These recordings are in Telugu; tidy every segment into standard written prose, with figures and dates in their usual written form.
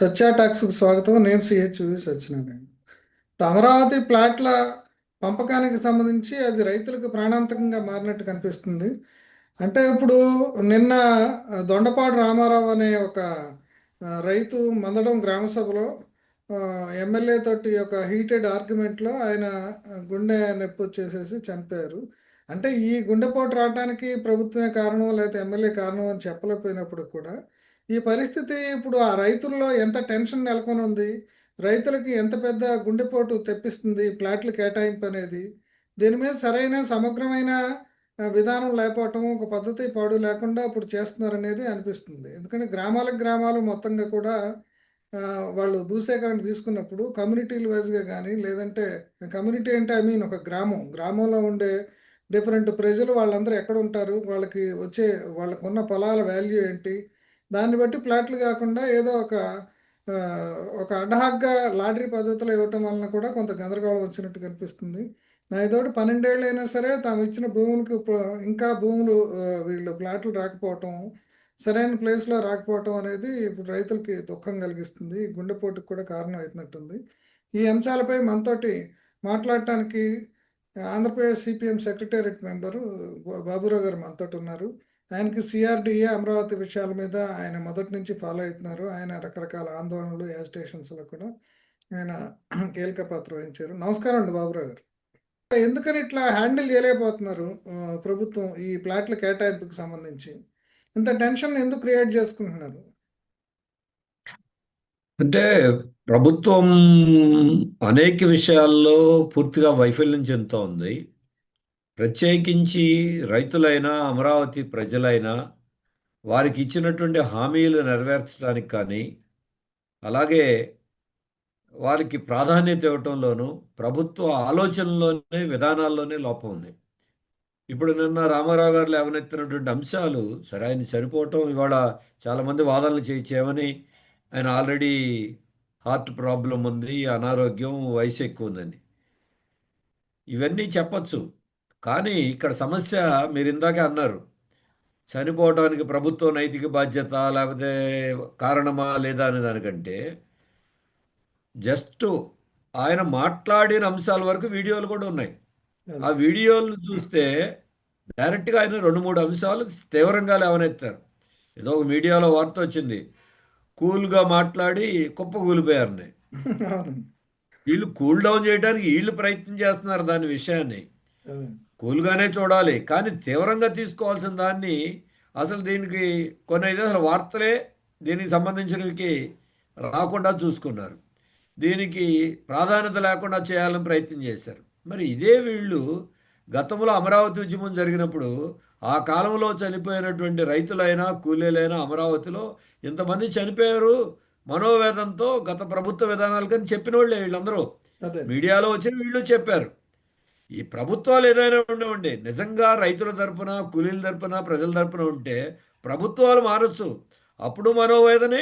సత్య టాక్స్కు స్వాగతం. నేను సిహెచ్వి సత్యనారాయణ. అమరావతి ప్లాట్ల పంపకానికి సంబంధించి అది రైతులకు ప్రాణాంతకంగా మారినట్టు కనిపిస్తుంది. అంటే ఇప్పుడు నిన్న దొండపాడు రామారావు అనే ఒక రైతు మందడం గ్రామ సభలో ఆ, ఎమ్మెల్యే తోటి ఒక హీటెడ్ ఆర్గ్యుమెంట్లో ఆయన గుండె నొప్పి వచ్చేసేసి చనిపోయారు. అంటే ఈ గుండెపోటు రావడానికి ప్రభుత్వమే కారణం లేకపోతే ఎమ్మెల్యే కారణం అని చెప్పలేకపోయినప్పుడు కూడా ఈ పరిస్థితి ఇప్పుడు ఆ రైతుల్లో ఎంత టెన్షన్ నెలకొని ఉంది, రైతులకి ఎంత పెద్ద గుండెపోటు తెప్పిస్తుంది ఈ ప్లాట్ల కేటాయింపు అనేది. దీని మీద సరైన సమగ్రమైన విధానం లేకపోవటం, ఒక పద్ధతి పాడు లేకుండా ఇప్పుడు చేస్తున్నారనేది అనిపిస్తుంది. ఎందుకంటే గ్రామాలకు గ్రామాలు మొత్తంగా కూడా ఆ, వాళ్ళు భూసేకరణ తీసుకున్నప్పుడు కమ్యూనిటీల వైజ్గా కానీ లేదంటే కమ్యూనిటీ అంటే ఐ మీన్ ఒక గ్రామంలో ఉండే డిఫరెంట్ ప్రజలు వాళ్ళందరూ ఎక్కడ ఉంటారు, వాళ్ళకి వచ్చే వాళ్ళకు ఉన్న పొలాల వాల్యూ ఏంటి, దాన్ని బట్టి ప్లాట్లు కాకుండా ఏదో ఆ, ఒక అడ్హాక్గా లాటరీ పద్ధతిలో ఇవ్వటం వలన కూడా కొంత గందరగోళం వచ్చినట్టు కనిపిస్తుంది. ఇదోటి 12 ఏళ్ళు అయినా సరే తాము ఇచ్చిన భూములకు ఇంకా భూములు వీళ్ళు ప్లాట్లు రాకపోవటం, సరైన ప్లేస్లో రాకపోవటం అనేది ఇప్పుడు రైతులకి దుఃఖం కలిగిస్తుంది. గుండెపోటుకు కూడా కారణం అవుతున్నట్టుంది. ఈ అంశాలపై మనతోటి మాట్లాడటానికి Andhra Pradesh CPM secretariat member Baburao గారు మనతోటి ఉన్నారు. ఆయనకి సిఆర్డిఏ అమరావతి విషయాల మీద ఆయన మొదటి నుంచి ఫాలో అవుతున్నారు. ఆయన రకరకాల ఆందోళనలు యాజిటేషన్స్లో కూడా ఆయన కీలక పాత్ర వహించారు. నమస్కారం అండి బాబురావు గారు. ఎందుకని ఇట్లా హ్యాండిల్ చేయలేకపోతున్నారు ప్రభుత్వం ఈ ప్లాట్ల కేటాయింపుకి సంబంధించి ఇంత టెన్షన్ ఎందుకు క్రియేట్ చేసుకుంటున్నారు? అంటే ప్రభుత్వం అనేక విషయాల్లో పూర్తిగా వైఫల్యం చెందుతోంది. ప్రత్యేకించి రైతులైనా, అమరావతి ప్రజలైనా వారికి ఇచ్చినటువంటి హామీలు నెరవేర్చడానికి కానీ, అలాగే వారికి ప్రాధాన్యత ఇవ్వటంలోనూ ప్రభుత్వ ఆలోచనలోనే, విధానాల్లోనే లోపం ఉంది. ఇప్పుడు నిన్న రామారావు గారు లేవనెత్తినటువంటి అంశాలు సరే, ఆయన చనిపోవటం ఇవాళ చాలామంది వాదనలు చేయమని, ఆయన ఆల్రెడీ హార్ట్ ప్రాబ్లం ఉంది, అనారోగ్యం, వయసు ఎక్కువ ఉందని ఇవన్నీ చెప్పచ్చు. కానీ ఇక్కడ సమస్య మీరు ఇందాకే అన్నారు, చనిపోవడానికి ప్రభుత్వ నైతిక బాధ్యత లేకపోతే కారణమా లేదా అనే దానికంటే జస్ట్ ఆయన మాట్లాడిన అంశాల వరకు వీడియోలు కూడా ఉన్నాయి. ఆ అదే. వీడియోలు చూస్తే డైరెక్ట్గా ఆయన రెండు మూడు అంశాలు తీవ్రంగా లేవనెత్తారు. ఏదో ఒక మీడియాలో వార్త వచ్చింది, కూల్గా మాట్లాడి కుప్ప కూలిపోయారని. అవును. వీళ్ళు కూల్ డౌన్ చేయడానికి వీళ్ళు ప్రయత్నం చేస్తున్నారు దాని విషయాన్ని. అదే. కూల్గానే చూడాలి కానీ తీవ్రంగా తీసుకోవాల్సిన దాన్ని అసలు దీనికి కొన్ని అయితే అసలు వార్తలే దీనికి సంబంధించినవి రాకుండా చూసుకున్నారు. దీనికి ప్రాధాన్యత లేకుండా చేయాలని ప్రయత్నం చేశారు. మరి ఇదే వీళ్ళు గతంలో అమరావతి ఉద్యమం జరిగినప్పుడు ఆ కాలంలో చనిపోయినటువంటి రైతులైనా కూలీలైనా అమరావతిలో ఇంతమంది చనిపోయారు మనోవేదంతో గత ప్రభుత్వ విధానాలు కానీ చెప్పిన వాళ్ళే వీళ్ళందరూ. అదే. మీడియాలో వచ్చిన వీళ్ళు చెప్పారు. ఈ ప్రభుత్వాలు ఏదైనా ఉండవండి, నిజంగా రైతుల తరపున, కూలీల తరపున, ప్రజల తరపున ఉంటే ప్రభుత్వాలు మారచ్చు. అప్పుడు మనోవేదనే,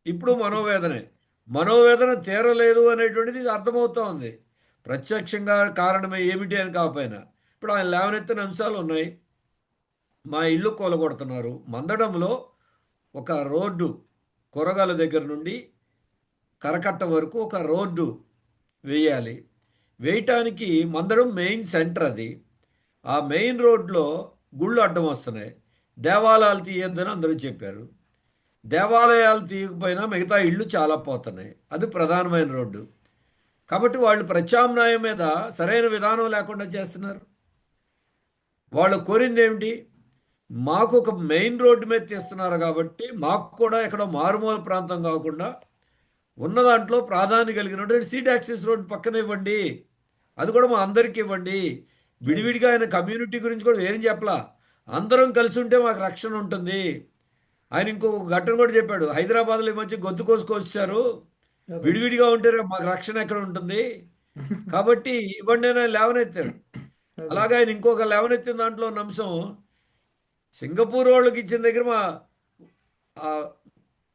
ఇప్పుడు మనోవేదనే. మనోవేదన తీరలేదు అనేటువంటిది ఇది అర్థమవుతా ఉంది. ప్రత్యక్షంగా కారణమే ఏమిటి అని కాకపోయినా ఇప్పుడు ఆయన లేవనెత్తిన అంశాలు ఉన్నాయి. మా ఇల్లు కూలగొడుతున్నారు. మందడంలో ఒక రోడ్డు కొరగాల దగ్గర నుండి కరకట్ట వరకు ఒక రోడ్డు వేయాలి. వేయటానికి మందడం మెయిన్ సెంటర్ అది. ఆ మెయిన్ రోడ్లో గుళ్ళు అడ్డం వస్తున్నాయి. దేవాలయాలు తీయొద్దని అందరూ చెప్పారు. దేవాలయాలు తీయకపోయినా మిగతా ఇళ్ళు చాలా పోతున్నాయి. అది ప్రధానమైన రోడ్డు. కాబట్టి వాళ్ళు ప్రత్యామ్నాయం మీద సరైన విధానం లేకుండా చేస్తున్నారు. వాళ్ళు కోరింది ఏమిటి? మాకు ఒక మెయిన్ రోడ్డు మీద తీస్తున్నారు కాబట్టి మాకు కూడా ఎక్కడో మారుమూల ప్రాంతం కాకుండా ఉన్న దాంట్లో ప్రాధాన్యత కలిగినటువంటి సీట్ యాక్సెస్ రోడ్ పక్కన ఇవ్వండి, అది కూడా మా అందరికీ ఇవ్వండి. అదే. విడివిడిగా ఆయన కమ్యూనిటీ గురించి కూడా ఏం చెప్పలా, అందరం కలిసి ఉంటే మాకు రక్షణ ఉంటుంది. ఆయన ఇంకొక ఘటన కూడా చెప్పాడు, హైదరాబాద్లో ఈ మధ్య గొంతు కోసుకొచ్చారు, అదే. విడివిడిగా ఉంటే రేపు మాకు రక్షణ ఎక్కడ ఉంటుంది, కాబట్టి ఇవ్వండి అని ఆయన లేవనెత్తాడు. అదే. అలాగే ఆయన ఇంకొక లేవనెత్తిన దాంట్లో ఉన్న అంశం, సింగపూర్ వాళ్ళకి ఇచ్చిన దగ్గర మా ఆ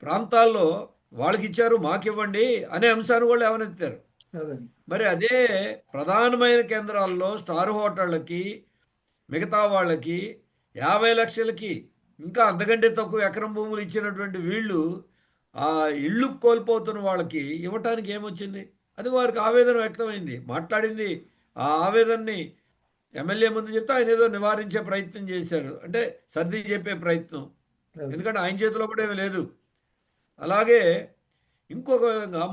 ప్రాంతాల్లో వాళ్ళకి ఇచ్చారు మాకు ఇవ్వండి అనే అంశాన్ని కూడా లేవనెత్తారు. అదే. మరి అదే ప్రధానమైన కేంద్రాల్లో స్టార్ హోటళ్ళకి, మిగతా వాళ్ళకి 50 లక్షలకి ఇంకా అంతకంటే తక్కువ ఎకరం భూములు ఇచ్చినటువంటి వీళ్ళు ఆ ఇళ్ళు కోల్పోతున్న వాళ్ళకి ఇవ్వటానికి ఏమొచ్చింది? అది వారికి ఆవేదన వ్యక్తమైంది. మాట్లాడింది ఆ ఆవేదనని ఎమ్మెల్యే ముందు చెప్తే ఆయన ఏదో నివారించే ప్రయత్నం చేశారు. అంటే సర్ది చెప్పే ప్రయత్నం. అది ఎందుకంటే ఆయన చేతిలో కూడా ఏమీ లేదు. అలాగే ఇంకొక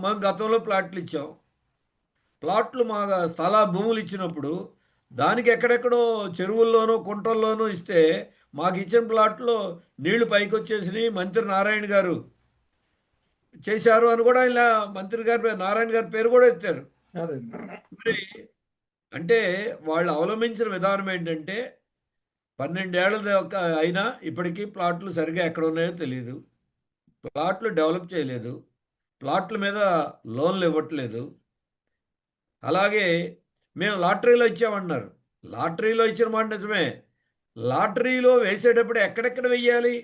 మనం గతంలో ప్లాట్లు ఇచ్చాం. ప్లాట్లు మా భూములు ఇచ్చినప్పుడు దానికి ఎక్కడెక్కడో చెరువుల్లోనూ కుంటల్లోనూ ఇస్తే మాకు ఇచ్చిన ప్లాట్లో నీళ్లు పైకి వచ్చేసినాయి. మంత్రి నారాయణ గారు చేశారు అని కూడా ఇలా మంత్రి గారి నారాయణ గారి పేరు కూడా ఎత్తారు. అదండి. మరి అంటే వాళ్ళు అవలంబించిన విధానం ఏంటంటే 12 ఏళ్ల దాకా అయినా ఇప్పటికీ ప్లాట్లు సరిగ్గా ఎక్కడ ఉన్నాయో తెలియదు. ప్లాట్లు డెవలప్ చేయలేదు. ప్లాట్ల మీద లోన్లు ఇవ్వట్లేదు. అలాగే మేము లాటరీలో ఇచ్చామన్నారు. లాటరీలో ఇచ్చిన మాట నిజమే. లాటరీలో వేసేటప్పుడు ఎక్కడెక్కడ వెయ్యాలి?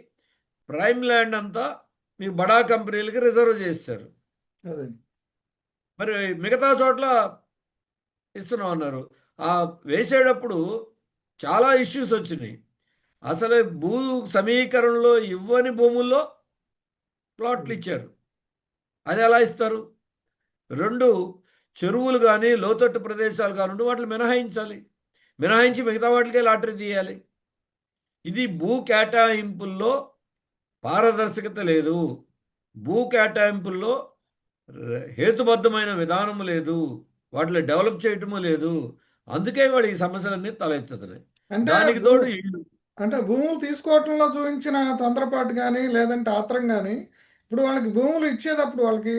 ప్రైమ్ ల్యాండ్ అంతా మీకు బడా కంపెనీలకి రిజర్వ్ చేశారు. అదండి. మరి మిగతా చోట్ల ఇస్తున్నాం అన్నారు. ఆ వేసేటప్పుడు చాలా ఇష్యూస్ వచ్చినాయి. అసలు భూ సమీకరణలో ఇవ్వని భూముల్లో ప్లాట్లు అది. ఇచ్చారు. అది ఎలా ఇస్తారు? 2 చెరువులు గానీ, లోతట్టు ప్రదేశాలు గాని ఉంటే వాటిని మినహాయించాలి. మినహాయించి మిగతా వాటికే లాటరీ తీయాలి. ఇది భూ కేటాయింపుల్లో పారదర్శకత లేదు. భూ కేటాయింపుల్లో హేతుబద్ధమైన విధానం లేదు. వాటిని డెవలప్ చేయటము లేదు. అందుకే వాడు ఈ సమస్యలన్నీ తలెత్తుతున్నాయి. అంటే దానికి భూ తోడు ఇళ్ళు. అంటే భూములు తీసుకోవటంలో చూపించిన తొందరపాటు కానీ లేదంటే ఆత్రం కానీ ఇప్పుడు వాళ్ళకి భూములు ఇచ్చేటప్పుడు వాళ్ళకి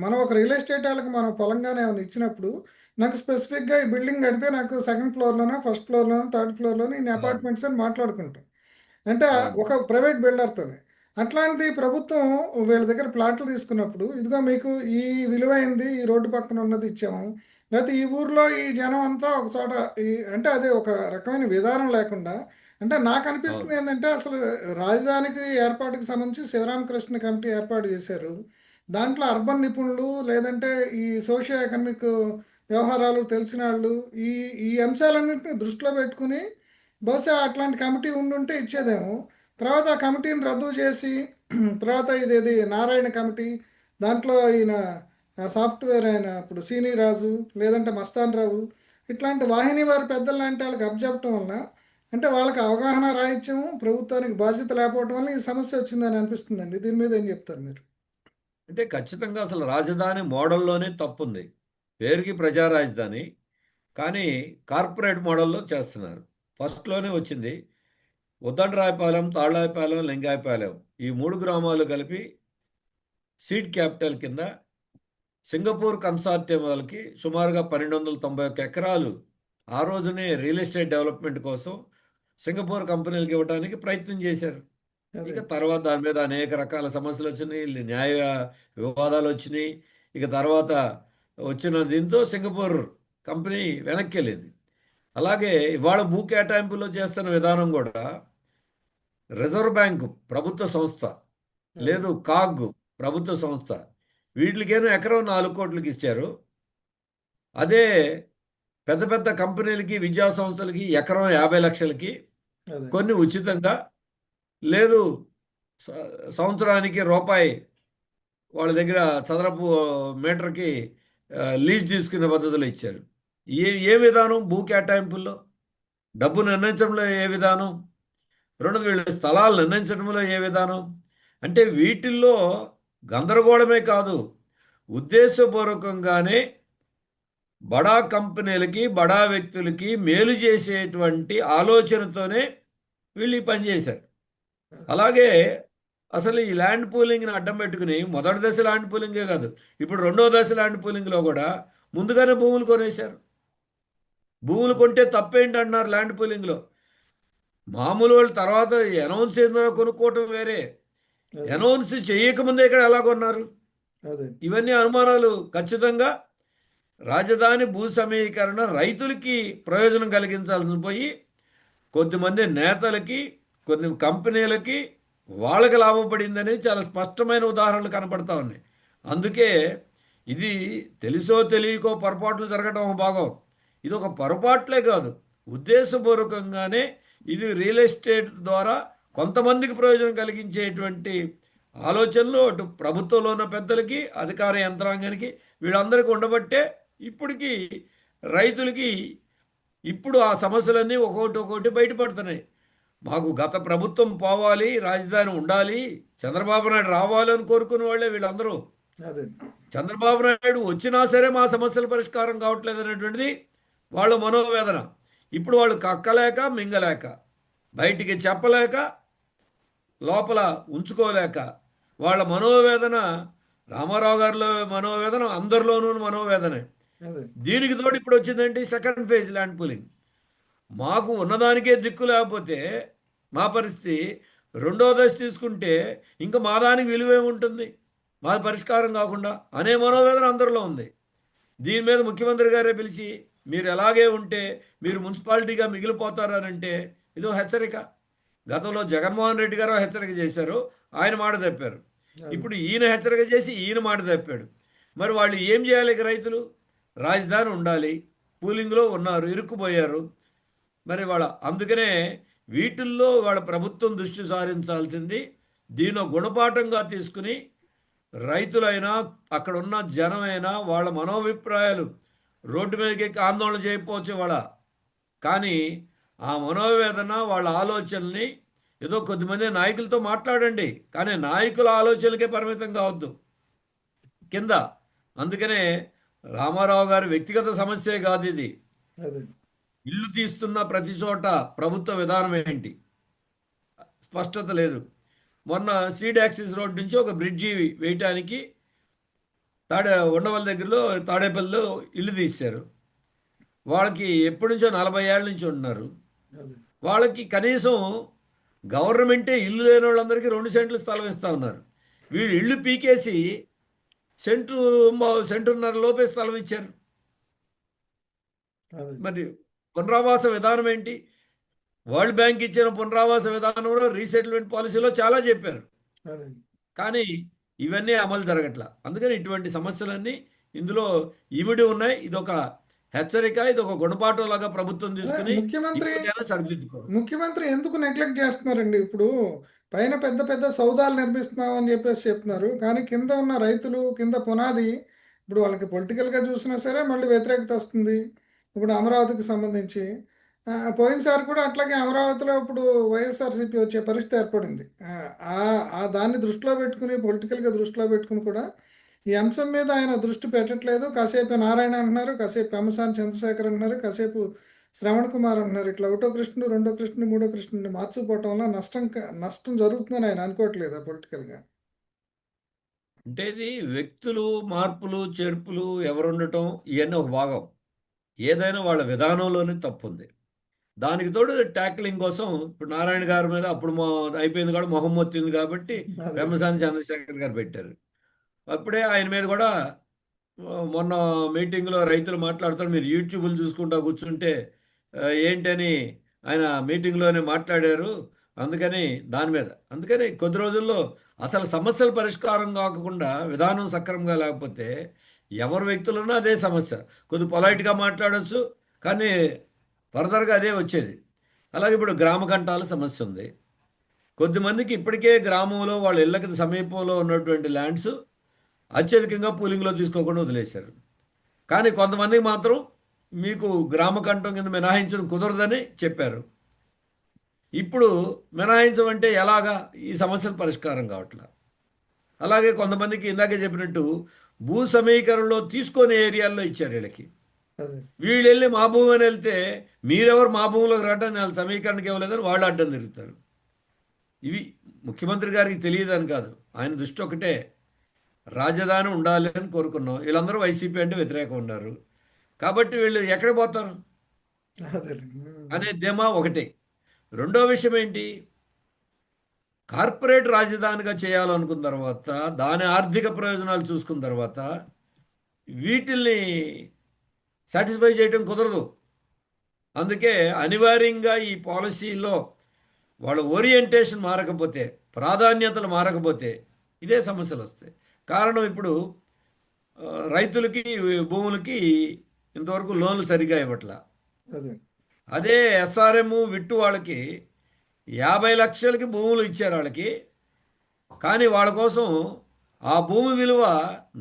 మనం ఒక రియల్ ఎస్టేట్ వాళ్ళకి మనం పొలంగానే ఏమైనా ఇచ్చినప్పుడు నాకు స్పెసిఫిక్గా ఈ బిల్డింగ్ కడితే నాకు సెకండ్ ఫ్లోర్లోనే ఫస్ట్ ఫ్లోర్లోనే థర్డ్ ఫ్లోర్లోనే ఇన్ని అవును. అపార్ట్మెంట్స్ అని మాట్లాడుకుంటాం. అంటే అవును. ఒక ప్రైవేట్ బిల్డర్తోనే. అట్లాంటిది ప్రభుత్వం వీళ్ళ దగ్గర ప్లాట్లు తీసుకున్నప్పుడు, ఇదిగో మీకు ఈ విలువైంది ఈ రోడ్డు పక్కన ఉన్నది ఇచ్చాము. లేకపోతే ఈ ఊర్లో ఈ జనం అంతా ఒక చోట ఈ అంటే అది ఒక రకమైన విధానం లేకుండా అంటే నాకు అవును. అనిపిస్తుంది ఏంటంటే అసలు రాజధానికి ఏర్పాటుకి సంబంధించి శివరామకృష్ణ కమిటీ ఏర్పాటు చేశారు. దాంట్లో అర్బన్ నిపుణులు లేదంటే ఈ సోషియో ఎకనామిక్ వ్యవహారాలు తెలిసిన వాళ్ళు ఈ ఈ అంశాలన్నింటినీ దృష్టిలో పెట్టుకుని బహుశా అట్లాంటి కమిటీ ఉండుంటే ఇచ్చేదేమో. తర్వాత ఆ కమిటీని రద్దు చేసి తర్వాత ఇదేది నారాయణ కమిటీ దాంట్లో ఈయన సాఫ్ట్వేర్ ఆయన ఇప్పుడు సీని రాజు లేదంటే మస్తాన్ రావు ఇట్లాంటి వాహిని వారి పెద్దలు లాంటి వాళ్ళకి అప్పచెప్పటం వలన అంటే వాళ్ళకి అవగాహన రాహిత్యము ప్రభుత్వానికి బాధ్యత లేకపోవడం వల్ల ఈ సమస్య వచ్చిందని అనిపిస్తుందండి. దీని మీద ఏం చెప్తారు మీరు? అంటే ఖచ్చితంగా అసలు రాజధాని మోడల్‌లోనే తప్పుంది. పేరుకి ప్రజా రాజధాని. కానీ కార్పొరేట్ మోడల్‌లో చేస్తున్నారు. ఫస్ట్‌లోనే వచ్చింది. ఉద్దండరాయపాలెం, తాళ్ళాయపాలెం, లింగాయపాలెం ఈ 3 గ్రామాలు కలిపి సీడ్ క్యాపిటల్ కింద సింగపూర్ కన్సార్టియం వాళ్ళకి సుమారుగా 1291 ఎకరాలు ఆ రోజునే రియల్ ఎస్టేట్ డెవలప్మెంట్ కోసం సింగపూర్ కంపెనీలకు ఇవ్వడానికి ప్రయత్నం చేశారు. అదే. ఇక తర్వాత దాని మీద అనేక రకాల సమస్యలు వచ్చినాయి. న్యాయ వివాదాలు వచ్చినాయి. ఇక తర్వాత వచ్చిన దీంతో సింగపూర్ కంపెనీ వెనక్కి వెళ్ళింది. అలాగే ఇవాళ భూ కేటాయింపుల్లో చేస్తున్న విధానం కూడా రిజర్వ్ బ్యాంకు ప్రభుత్వ సంస్థ, అదే. లేదు కాగ్ ప్రభుత్వ సంస్థ, వీటికేమో ఎకరం 4 కోట్లకి ఇచ్చారు. అదే పెద్ద పెద్ద కంపెనీలకి, విద్యా సంస్థలకి ఎకరం 50 లక్షలకి, అదే. కొన్ని ఉచితంగా, లేదు స సంవత్సరానికి రూపాయి వాళ్ళ దగ్గర చదరపు మీటర్‌కి లీజ్ తీసుకునే పద్ధతిలో ఇచ్చారు. ఏ విధానం భూ కేటాయింపుల్లో? డబ్బు నిర్ణయించడంలో ఏ విధానం? రెండోది వీళ్ళు స్థలాలు నిర్ణయించడంలో ఏ విధానం? అంటే వీటిల్లో గందరగోళమే కాదు. ఉద్దేశపూర్వకంగానే బడా కంపెనీలకి, బడా వ్యక్తులకి మేలు చేసేటువంటి ఆలోచనతోనే వీళ్ళు ఈ పని చేశారు. అలాగే అసలు ఈ ల్యాండ్ పూలింగ్‌ని అడ్డం పెట్టుకుని మొదటి దశ ల్యాండ్ పూలింగే కాదు. ఇప్పుడు రెండో దశ ల్యాండ్ పూలింగ్‌లో కూడా ముందుగానే భూములు కొనేశారు. భూములు కొంటే తప్పేంటంటున్నారు ల్యాండ్ పూలింగ్‌లో. మామూలు వాళ్ళు తర్వాత అనౌన్స్ చేసిన కొనుక్కోవటం వేరే. అదే. అనౌన్స్ చేయకముందే ఇక్కడ ఎలా కొన్నారు? అదే. ఇవన్నీ అనుమానాలు ఖచ్చితంగా రాజధాని భూ సమీకరణ రైతులకి ప్రయోజనం కలిగించాల్సిన పోయి కొద్దిమంది నేతలకి, కొన్ని కంపెనీలకి వాళ్ళకి లాభపడిందనేది చాలా స్పష్టమైన ఉదాహరణలు కనపడతా ఉన్నాయి. అందుకే ఇది తెలుసో తెలియకో పొరపాట్లు జరగడం ఒక భాగం. ఇది ఒక పొరపాట్లే కాదు. ఉద్దేశపూర్వకంగానే ఇది రియల్ ఎస్టేట్ ద్వారా కొంతమందికి ప్రయోజనం కలిగించేటువంటి ఆలోచనలు అటు ప్రభుత్వంలో ఉన్న పెద్దలకి, అధికార యంత్రాంగానికి, వీళ్ళందరికీ ఉండబట్టే ఇప్పటికీ రైతులకి ఇప్పుడు ఆ సమస్యలన్నీ ఒక్కొక్కటి ఒక్కొక్కటి బయటపడుతున్నాయి. మాకు గత ప్రభుత్వం పోవాలి, రాజధాని ఉండాలి, చంద్రబాబు నాయుడు రావాలి అని కోరుకునే వాళ్ళే వీళ్ళందరూ. అదే చంద్రబాబు నాయుడు వచ్చినా సరే మా సమస్యల పరిష్కారం కావట్లేదు అనేటువంటిది వాళ్ళ మనోవేదన. ఇప్పుడు వాళ్ళు కక్కలేక మింగలేక, బయటికి చెప్పలేక, లోపల ఉంచుకోలేక, వాళ్ళ మనోవేదన, రామారావు గారిలో మనోవేదన, అందరిలోనూ మనోవేదనే. అదే దీనికి తోడు ఇప్పుడు వచ్చిందంటే సెకండ్ ఫేజ్ ల్యాండ్ పూలింగ్. మాకు ఉన్నదానికే దిక్కు లేకపోతే మా పరిస్థితి, రెండో దశ తీసుకుంటే ఇంకా మా దానికి విలువే ఉంటుంది, మా పరిష్కారం కాకుండా అనే మనోవేదన అందరిలో ఉంది. దీని మీద ముఖ్యమంత్రి గారే పిలిచి, మీరు ఎలాగే ఉంటే మీరు మున్సిపాలిటీగా మిగిలిపోతారనంటే ఇదో హెచ్చరిక. గతంలో జగన్మోహన్ రెడ్డి గారు హెచ్చరిక చేశారు, ఆయన మాట తప్పారు. అదే ఇప్పుడు ఈయన హెచ్చరిక చేసి ఈయన మాట తప్పాడు. మరి వాళ్ళు ఏం చేయాలి? ఇక రైతులు రాజధాని ఉండాలి, పూలింగ్లో ఉన్నారు, ఇరుక్కుపోయారు. మరి వాళ్ళ అందుకనే వీటిల్లో వాళ్ళ ప్రభుత్వం దృష్టి సారించాల్సింది, దీని గుణపాఠంగా తీసుకుని రైతులైనా అక్కడ ఉన్న జనమైనా వాళ్ళ మనోభిప్రాయాలు, రోడ్డు మీదకి ఎక్కి ఆందోళన చేయకపోవచ్చు వాళ్ళ, కానీ ఆ మనోవేదన వాళ్ళ ఆలోచనల్ని ఏదో కొద్దిమంది నాయకులతో మాట్లాడండి, కానీ నాయకుల ఆలోచనలకే పరిమితం కావద్దు కింద. అందుకనే రామారావు గారి వ్యక్తిగత సమస్యే కాదు ఇది. అదే ఇల్లు తీస్తున్న ప్రతి చోట ప్రభుత్వ విధానం ఏంటి, స్పష్టత లేదు. మొన్న సీడ్ యాక్సిస్ రోడ్ నుంచి ఒక బ్రిడ్జి వేయటానికి ఉండవల్లి దగ్గరలో తాడేపల్లిలో ఇల్లు తీశారు. వాళ్ళకి ఎప్పటి నుంచో 40 ఏళ్ళ నుంచి ఉంటున్నారు. అదే వాళ్ళకి కనీసం గవర్నమెంటే ఇల్లు లేని వాళ్ళందరికీ 2 సెంట్లు స్థలం ఇస్తా ఉన్నారు. వీళ్ళు ఇల్లు పీకేసి సెంటు సెంటున్నర లోపే స్థలం ఇచ్చారు. అదే మరి పునరావాస విధానం ఏంటి? వరల్డ్ బ్యాంక్ ఇచ్చిన పునరావాస విధానంలో రీసెటిల్మెంట్ పాలసీలో చాలా చెప్పారు, అదే కానీ ఇవన్నీ అమలు జరగట్ల. అందుకని ఇటువంటి సమస్యలన్నీ ఇందులో ఇమిడి ఉన్నాయి. ఇదొక హెచ్చరిక, ఇదొక గుణపాఠం లాగా ప్రభుత్వం తీసుకుని ముఖ్యమంత్రి ఇప్పటికైనా సరిదిద్దుకోవాలి. ముఖ్యమంత్రి ఎందుకు నెగ్లెక్ట్ చేస్తున్నారండి? ఇప్పుడు పైన పెద్ద పెద్ద సౌదాలు నిర్మిస్తున్నాం అని చెప్పేసి చెప్తున్నారు, కానీ కింద ఉన్న రైతులు, కింద పునాది, ఇప్పుడు వాళ్ళకి పొలిటికల్గా చూసినా సరే మళ్ళీ వ్యతిరేకత వస్తుంది. ఇప్పుడు అమరావతికి సంబంధించి పోయినసారి కూడా అట్లాగే అమరావతిలో ఇప్పుడు వైఎస్ఆర్సీపీ వచ్చే పరిస్థితి ఏర్పడింది. ఆ దాన్ని దృష్టిలో పెట్టుకుని, పొలిటికల్గా దృష్టిలో పెట్టుకుని కూడా ఈ అంశం మీద ఆయన దృష్టి పెట్టట్లేదు. కాసేపు నారాయణ అంటున్నారు, కాసేపు పెమ్మసాని చంద్రశేఖర్ అంటున్నారు, కాసేపు శ్రవణ్ కుమార్ అంటున్నారు. ఇట్లా ఒకటో కృష్ణుడు, రెండో కృష్ణుడు, మూడో కృష్ణుడిని మార్చుకోవటం వల్ల నష్టం జరుగుతుందని ఆయన అనుకోవట్లేదా పొలిటికల్గా? అంటే ఇది వ్యక్తులు, మార్పులు, చేర్పులు, ఎవరుండటం ఇవన్నీ ఒక భాగం. ఏదైనా వాళ్ళ విధానంలోనే తప్పు ఉంది. దానికి తోడు ట్యాక్లింగ్ కోసం ఇప్పుడు నారాయణ గారి మీద అప్పుడు అయిపోయింది కూడా, మొహం వచ్చింది కాబట్టి అదే పెమ్మసాని చంద్రశేఖర్ గారు పెట్టారు. అప్పుడే ఆయన మీద కూడా మొన్న మీటింగ్లో రైతులు మాట్లాడుతారు, మీరు యూట్యూబ్లు చూసుకుంటా కూర్చుంటే ఏంటని ఆయన మీటింగ్లోనే మాట్లాడారు. అందుకని దాని మీద, అందుకని కొద్ది రోజుల్లో అసలు సమస్యల పరిష్కారం కాకుండా విధానం సక్రమంగా లేకపోతే ఎవరు వ్యక్తులున్నా అదే సమస్య. కొద్ది పొలైట్గా మాట్లాడవచ్చు, కానీ ఫర్దర్గా అదే వచ్చేది. అలాగే ఇప్పుడు గ్రామ కంటాల సమస్య ఉంది. కొద్దిమందికి ఇప్పటికే గ్రామంలో వాళ్ళ ఇళ్ళకి సమీపంలో ఉన్నటువంటి ల్యాండ్స్ అత్యధికంగా పూలింగ్లో తీసుకోకుండా వదిలేశారు. కానీ కొంతమందికి మాత్రం మీకు గ్రామ కంఠం కింద మినహాయించడం కుదరదని చెప్పారు. ఇప్పుడు మినహాయించమంటే ఎలాగా? ఈ సమస్యల పరిష్కారం కావట్లా. అలాగే కొంతమందికి ఇందాకే చెప్పినట్టు భూ సమీకరణలో తీసుకొని ఏరియాల్లో ఇచ్చారు వీళ్ళకి. అదే వీళ్ళు వెళ్ళి మా భూమి అని వెళ్తే మీరెవరు మా భూమిలోకి రావడానికి వాళ్ళు సమీకరణకి ఇవ్వలేదని వాళ్ళు అడ్డం తిరుగుతారు. ఇవి ముఖ్యమంత్రి గారికి తెలియదని కాదు, ఆయన దృష్టి ఒకటే, రాజధాని ఉండాలి అని కోరుకున్నాం. వీళ్ళందరూ వైసీపీ అంటే వ్యతిరేకం ఉన్నారు కాబట్టి వీళ్ళు ఎక్కడ పోతారు అదే అనే ధీమా ఒకటే. రెండో విషయం ఏంటి? కార్పొరేట్ రాజధానిగా చేయాలనుకున్న తర్వాత, దాని ఆర్థిక ప్రయోజనాలు చూసుకున్న తర్వాత వీటిల్ని సాటిస్ఫై చేయడం కుదరదు. అందుకే అనివార్యంగా ఈ పాలసీలో వాళ్ళ ఓరియంటేషన్ మారకపోతే, ప్రాధాన్యతలు మారకపోతే ఇదే సమస్యలు వస్తాయి. కారణం ఇప్పుడు రైతులకి, భూములకి ఇంతవరకు లోన్లు సరిగా ఇవ్వట్లా. అదే అదే ఎస్ఆర్ఎం, విట్టు వాళ్ళకి 50 లక్షలకి భూములు ఇచ్చారు వాళ్ళకి. కానీ వాళ్ళ కోసం ఆ భూమి విలువ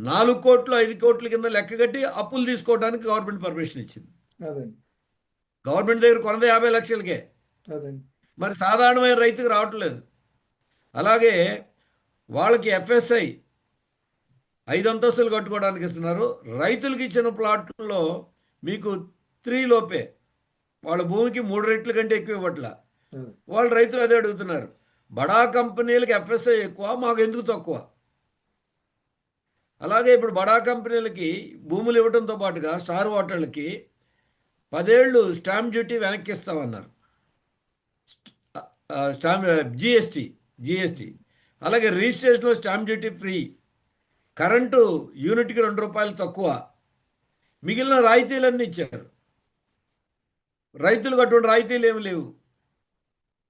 4 కోట్లు 5 కోట్ల కింద లెక్కగట్టి అప్పులు తీసుకోవడానికి గవర్నమెంట్ పర్మిషన్ ఇచ్చింది. అదండి. గవర్నమెంట్ దగ్గర కొన్నది 50 లక్షలకే. అదండి. మరి సాధారణమైన రైతుకు రావట్లేదు. అలాగే వాళ్ళకి ఎఫ్ఎస్ఐ 5 అంతస్తులు కట్టుకోవడానికి ఇస్తున్నారు. రైతులకు ఇచ్చిన ప్లాట్లలో మీకు 3 లోపే, వాళ్ళ భూమికి 3 రెట్ల కంటే ఎక్కువ ఇవ్వట్లా. అదే. వాళ్ళు రైతులు అదే అడుగుతున్నారు. బడా కంపెనీలకు ఎఫ్ఎస్ఐ ఎక్కువ, మాకు ఎందుకు తక్కువ? అలాగే ఇప్పుడు బడా కంపెనీలకి భూములు ఇవ్వడంతో పాటుగా స్టార్ హోటళ్ళకి 10 ఏళ్ళు స్టాంప్ డ్యూటీ వెనక్కి ఇస్తామన్నారు. Stamp GST. అలాగే రిజిస్ట్రేషన్లో స్టాంప్ డ్యూటీ ఫ్రీ. కరెంటు యూనిట్కి ₹2 తక్కువ. మిగిలిన రాయితీలన్నీ ఇచ్చారు. రైతులకు అటువంటి రాయితీలు ఏమి లేవు.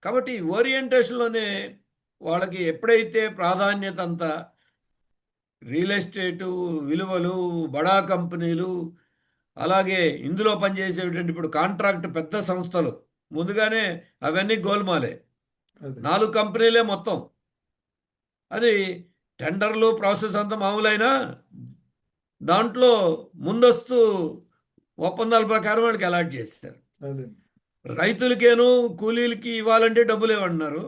కాబట్టి ఓరియంటేషన్లోనే వాళ్ళకి ఎప్పుడైతే ప్రాధాన్యత అంతా రియల్ ఎస్టేటు విలువలు, బడా కంపెనీలు, అలాగే ఇందులో పనిచేసేటువంటి ఇప్పుడు కాంట్రాక్ట్ పెద్ద సంస్థలు ముందుగానే అవన్నీ గోల్మాలే. అదే. 4 కంపెనీలే మొత్తం. అది టెండర్లు ప్రాసెస్ అంతా మామూలైనా దాంట్లో ముందస్తు ఒప్పందాల ప్రకారం వాళ్ళకి అలాట్ చేస్తారు. అదే. రైతులకేను కూలీలకి ఇవ్వాలంటే డబ్బులు ఇవ్వన్నారు.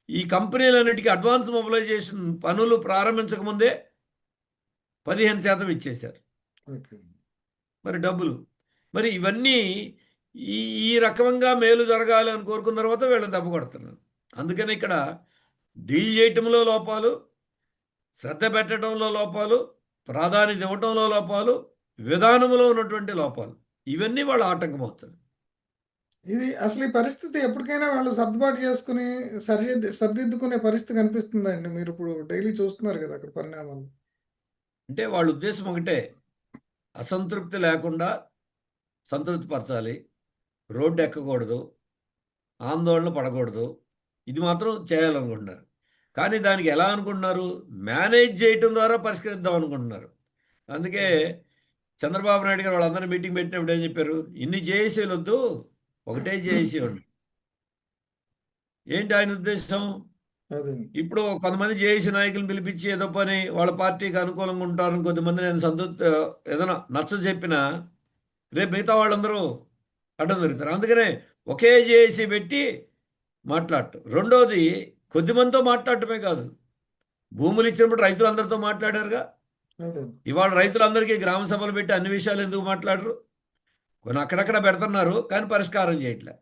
ఈ కంపెనీలన్నిటికీ అడ్వాన్స్ మొబిలైజేషన్ పనులు ప్రారంభించకముందే 15% ఇచ్చేశారు. ఓకే. మరి డబ్బులు, మరి ఇవన్నీ ఈ ఈ రకంగా మేలు జరగాలి అని కోరుకున్న తర్వాత వీళ్ళని దెబ్బ కొడుతున్నారు. అందుకని ఇక్కడ డీల్ చేయటంలో లోపాలు, శ్రద్ధ పెట్టడంలో లోపాలు, ప్రాధాన్యత ఇవ్వటంలో లోపాలు, విధానంలో ఉన్నటువంటి లోపాలు, ఇవన్నీ వాళ్ళ ఆటంకం అవుతుంది. ఇది అసలు ఈ పరిస్థితి ఎప్పటికైనా వాళ్ళు సర్దుబాటు చేసుకుని సరిదిద్దుకునే పరిస్థితి కనిపిస్తుందండి. మీరు ఇప్పుడు డైలీ చూస్తున్నారు కదా అక్కడ పరిణామాలు. అంటే వాళ్ళ ఉద్దేశం ఒకటే, అసంతృప్తి లేకుండా సంతృప్తి పరచాలి, రోడ్డు ఎక్కకూడదు, ఆందోళన పడకూడదు, ఇది మాత్రం చేయాలనుకుంటున్నారు. కానీ దానికి ఎలా అనుకుంటున్నారు? మేనేజ్ చేయటం ద్వారా పరిష్కరిద్దాం అనుకుంటున్నారు. అందుకే చంద్రబాబు నాయుడు గారు వాళ్ళందరూ మీటింగ్ పెట్టినప్పుడు ఏం చెప్పారు? ఇన్ని జేఏసీలు వద్దు, ఒకటే జేఏసీ ఉంది. ఏంటి ఆయన ఉద్దేశం? అదే. ఇప్పుడు కొంతమంది జేఏసీ నాయకులను పిలిపించి ఏదో పని వాళ్ళ పార్టీకి అనుకూలంగా ఉంటారని కొద్దిమంది నేను ఏదైనా నచ్చ చెప్పినా రేపు మిగతా వాళ్ళందరూ అడ్డం దొరుకుతారు. అందుకనే ఒకే జేఏసీ పెట్టి మాట్లాడటం. రెండోది, కొద్దిమందితో మాట్లాడటమే కాదు, భూములు ఇచ్చినప్పుడు రైతులందరితో మాట్లాడారుగా. అదే. ఇవాళ రైతులందరికీ గ్రామ సభలు పెట్టి అన్ని విషయాలు ఎందుకు మాట్లాడరు? కొన్ని అక్కడక్కడ పెడుతున్నారు, కానీ పరిష్కారం చేయట్లే.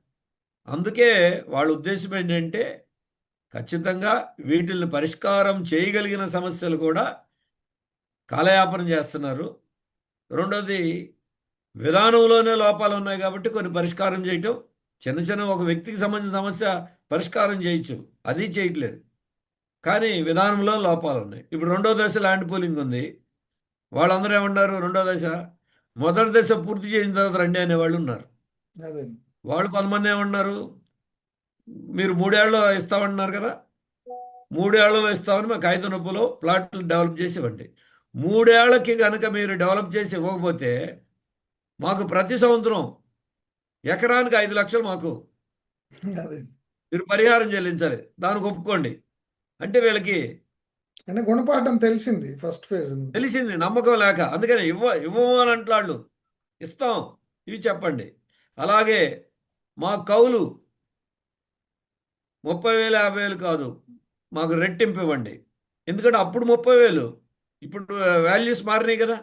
అందుకే వాళ్ళ ఉద్దేశం ఏంటంటే ఖచ్చితంగా వీటిని పరిష్కారం చేయగలిగిన సమస్యలు కూడా కాలయాపన చేస్తున్నారు. రెండోది, విధానంలోనే లోపాలు ఉన్నాయి కాబట్టి కొన్ని పరిష్కారం చేయటం, చిన్న చిన్న ఒక వ్యక్తికి సంబంధించిన సమస్య పరిష్కారం చేయొచ్చు, అది చేయట్లేదు. కానీ విధానంలో లోపాలు ఉన్నాయి. ఇప్పుడు రెండో దశ ల్యాండ్ పూలింగ్ ఉంది. వాళ్ళందరూ ఏమన్నారు? రెండో దశ, మొదటి దశ పూర్తి చేసిన తర్వాత రండి అనేవాళ్ళు ఉన్నారు. అదే. వాళ్ళు కొంతమంది ఏమన్నారు? మీరు 3 ఏళ్ళలో ఇస్తామన్నారు కదా, 3 ఏళ్లలో ఇస్తామని మాకు 5 ప్లాట్లు డెవలప్ చేసి ఇవ్వండి. 3 ఏళ్లకి కనుక మీరు డెవలప్ చేసి ఇవ్వకపోతే మాకు ప్రతి సంవత్సరం ఎకరానికి 5 లక్షలు మాకు అదే. మీరు పరిహారం చెల్లించాలి, దానికి ఒప్పుకోండి అంటే వీళ్ళకి అంటే గుణపాఠం తెలిసింది ఫస్ట్ ఫేజ్ నుంచి. తెలిసింది, నమ్మకం లేక. అందుకని ఇవ్వము అని అంట్లాళ్ళు. ఇస్తాం, ఇవి చెప్పండి. అలాగే మా కౌలు 30,000 50,000 కాదు, మాకు రెట్టింపు ఇవ్వండి. ఎందుకంటే అప్పుడు 30,000, ఇప్పుడు వాల్యూస్ మారినాయి కదా,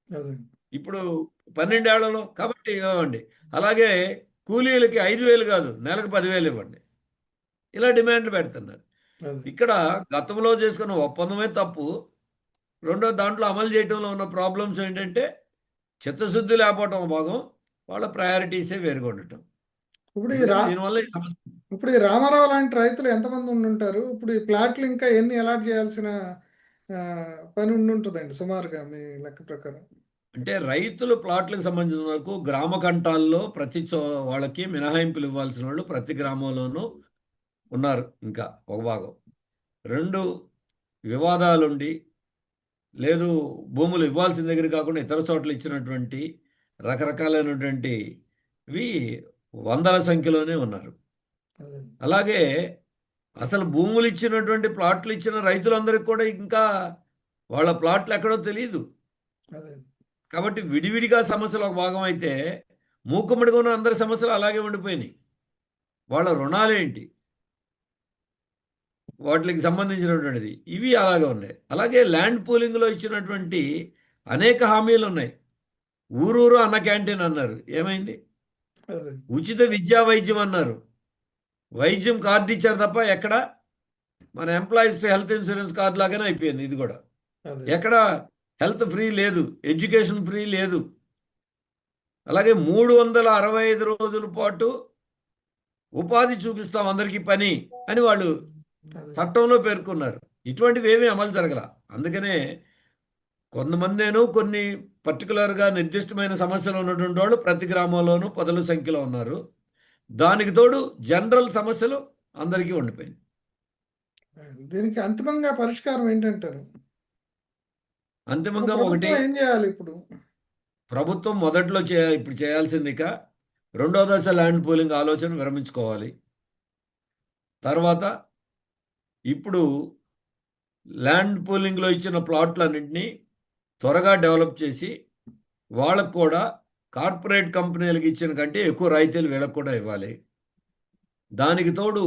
అదే. ఇప్పుడు 12 ఏళ్లలో కాబట్టి ఇవ్వండి. అలాగే కూలీలకి 5,000 కాదు, నెలకు 10,000 ఇవ్వండి. ఇలా డిమాండ్లు పెడుతున్నారు. అదే. ఇక్కడ గతంలో చేసుకున్న ఒప్పందమే తప్పు. రెండో దాంట్లో అమలు చేయడంలో ఉన్న ప్రాబ్లమ్స్ ఏంటంటే చిత్తశుద్ధి లేకపోవటం ఒక భాగం, వాళ్ళ ప్రయారిటీసే వేరుగా ఉండటం. ఇప్పుడు ఈ అందుకని దీనివల్ల ఈ సమస్య. ఇప్పుడు ఈ రామారావు లాంటి రైతులు ఎంతమంది ఉండుంటారు? ఇప్పుడు ఈ ప్లాట్లు ఇంకా ఎన్ని అలాట్ చేయాల్సిన ఆ, పని ఉండుంటుందండి సుమారుగా మీ లెక్క ప్రకారం? అంటే రైతులు ప్లాట్లకు సంబంధించిన వరకు గ్రామ కంటాల్లో ప్రతి వాళ్ళకి మినహాయింపులు ఇవ్వాల్సిన వాళ్ళు ప్రతి గ్రామంలోనూ ఉన్నారు. ఇంకా ఒక భాగం. 2, వివాదాలుండి లేదు, భూములు ఇవ్వాల్సిన దగ్గర కాకుండా ఇతర చోట్ల ఇచ్చినటువంటి రకరకాలైనటువంటివి వందల సంఖ్యలోనే ఉన్నారు. అదే. అలాగే అసలు భూములు ఇచ్చినటువంటి ప్లాట్లు ఇచ్చిన రైతులందరికీ కూడా ఇంకా వాళ్ళ ప్లాట్లు ఎక్కడో తెలియదు. అదే. కాబట్టి విడివిడిగా సమస్యలు ఒక భాగం అయితే, మూకుమ్మడిగా ఉన్న అందరి సమస్యలు అలాగే ఉండిపోయినాయి. వాళ్ళ రుణాలేంటి, వాటికి సంబంధించినటువంటిది ఇవి అలాగే ఉన్నాయి. అలాగే ల్యాండ్ పూలింగ్లో ఇచ్చినటువంటి అనేక హామీలు ఉన్నాయి. ఊరూరు అన్న క్యాంటీన్ అన్నారు, ఏమైంది? అదే. ఉచిత విద్యా వైద్యం అన్నారు, వైద్యం కార్డు ఇచ్చారు తప్ప ఎక్కడ మన ఎంప్లాయీస్ హెల్త్ ఇన్సూరెన్స్ కార్డు లాగానే అయిపోయింది ఇది కూడా. అదే. ఎక్కడ హెల్త్ ఫ్రీ లేదు, ఎడ్యుకేషన్ ఫ్రీ లేదు. అలాగే 365 రోజుల పాటు ఉపాధి చూపిస్తాం అందరికీ పని అని వాళ్ళు అదే. చట్టంలో పేర్కొన్నారు. ఇటువంటివి ఏమీ అమలు జరగల. అందుకనే కొంతమందేను కొన్ని పర్టికులర్గా నిర్దిష్టమైన సమస్యలు ఉన్నటువంటి వాళ్ళు ప్రతి గ్రామంలోనూ పదుల సంఖ్యలో ఉన్నారు. దానికి తోడు జనరల్ సమస్యలు అందరికీ ఉండిపోయింది. దీనికి అంతిమంగా పరిష్కారం ఏంటంటారు? అంతిమంగా ఒకటి, ప్రభుత్వం ఏం చేయాలి ఇప్పుడు? ప్రభుత్వం మొదట్లో ఇప్పుడు చేయాల్సింది ఇక రెండో దశ ల్యాండ్ పూలింగ్ ఆలోచన విరమించుకోవాలి. తర్వాత ఇప్పుడు ల్యాండ్ పూలింగ్లో ఇచ్చిన ప్లాట్లన్నింటినీ త్వరగా డెవలప్ చేసి వాళ్ళకు కూడా కార్పొరేట్ కంపెనీలకు ఇచ్చిన కంటే ఎక్కువ రాయితీలు వీళ్ళకు కూడా ఇవ్వాలి. దానికి తోడు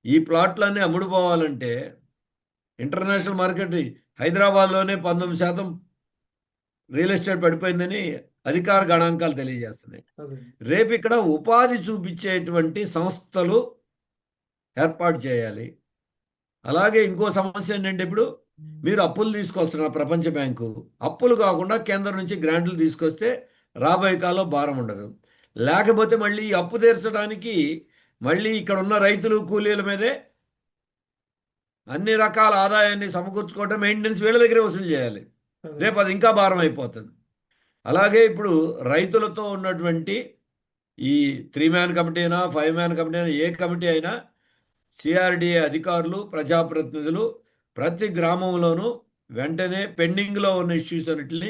ఈ ప్లాట్లన్నీ అమ్ముడుపోవాలంటే ఇంటర్నేషనల్ మార్కెట్ హైదరాబాద్లోనే 19% రియల్ ఎస్టేట్ పడిపోయిందని అధికార గణాంకాలు తెలియజేస్తున్నాయి. అదే. రేపు ఇక్కడ ఉపాధి చూపించేటువంటి సంస్థలు ఏర్పాటు చేయాలి. అలాగే ఇంకో సమస్య ఏంటంటే ఇప్పుడు మీరు అప్పులు తీసుకొస్తున్నారు ప్రపంచ బ్యాంకు, అప్పులు కాకుండా కేంద్రం నుంచి గ్రాంట్లు తీసుకొస్తే రాబోయే కాలంలో భారం ఉండదు. లేకపోతే మళ్ళీ ఈ అప్పు తీర్చడానికి మళ్ళీ ఇక్కడ ఉన్న రైతులు కూలీల మీదే అన్ని రకాల ఆదాయాన్ని సమకూర్చుకోవటం, మెయింటెనెన్స్ వీళ్ళ దగ్గరే వసూలు చేయాలి. అదే. రేపు అది ఇంకా భారం అయిపోతుంది. అలాగే ఇప్పుడు రైతులతో ఉన్నటువంటి ఈ 3 మ్యాన్ కమిటీ అయినా 5 మ్యాన్ కమిటీ అయినా ఏ కమిటీ అయినా సిఆర్డిఏ అధికారులు ప్రజాప్రతినిధులు ప్రతి గ్రామంలోనూ వెంటనే పెండింగ్లో ఉన్న ఇష్యూస్ అన్నిటిని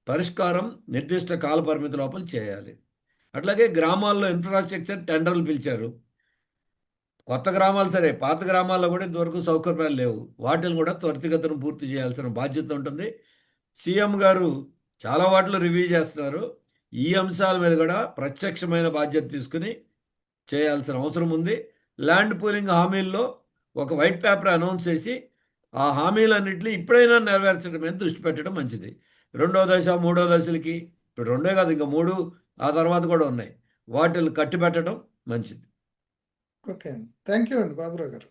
పరిష్కారం నిర్దిష్ట కాల పరిమితి లోపల చేయాలి. అట్లాగే గ్రామాల్లో ఇన్ఫ్రాస్ట్రక్చర్ టెండర్లు పిలిచారు. కొత్త గ్రామాలు సరే, పాత గ్రామాల్లో కూడా ఇంతవరకు సౌకర్యాలు లేవు. వాటిని కూడా త్వరితగతిన పూర్తి చేయాల్సిన బాధ్యత ఉంటుంది. సీఎం గారు చాలా వాటిలో రివ్యూ చేస్తున్నారు. ఈ అంశాల మీద కూడా ప్రత్యక్షమైన బాధ్యత తీసుకుని చేయాల్సిన అవసరం ఉంది. ల్యాండ్ పూలింగ్ హామీల్లో ఒక వైట్ పేపర్ అనౌన్స్ చేసి ఆ హామీలన్నింటినీ ఇప్పుడైనా నెరవేర్చడం మీద దృష్టి పెట్టడం మంచిది. రెండో దశ మూడో దశలకి ఇప్పుడు రెండే కాదు ఇంకా 3 ఆ తర్వాత కూడా ఉన్నాయి, వాటిని కట్టిపెట్టడం మంచిది. ఓకే అండి. థ్యాంక్ యూ అండి బాబురావు గారు.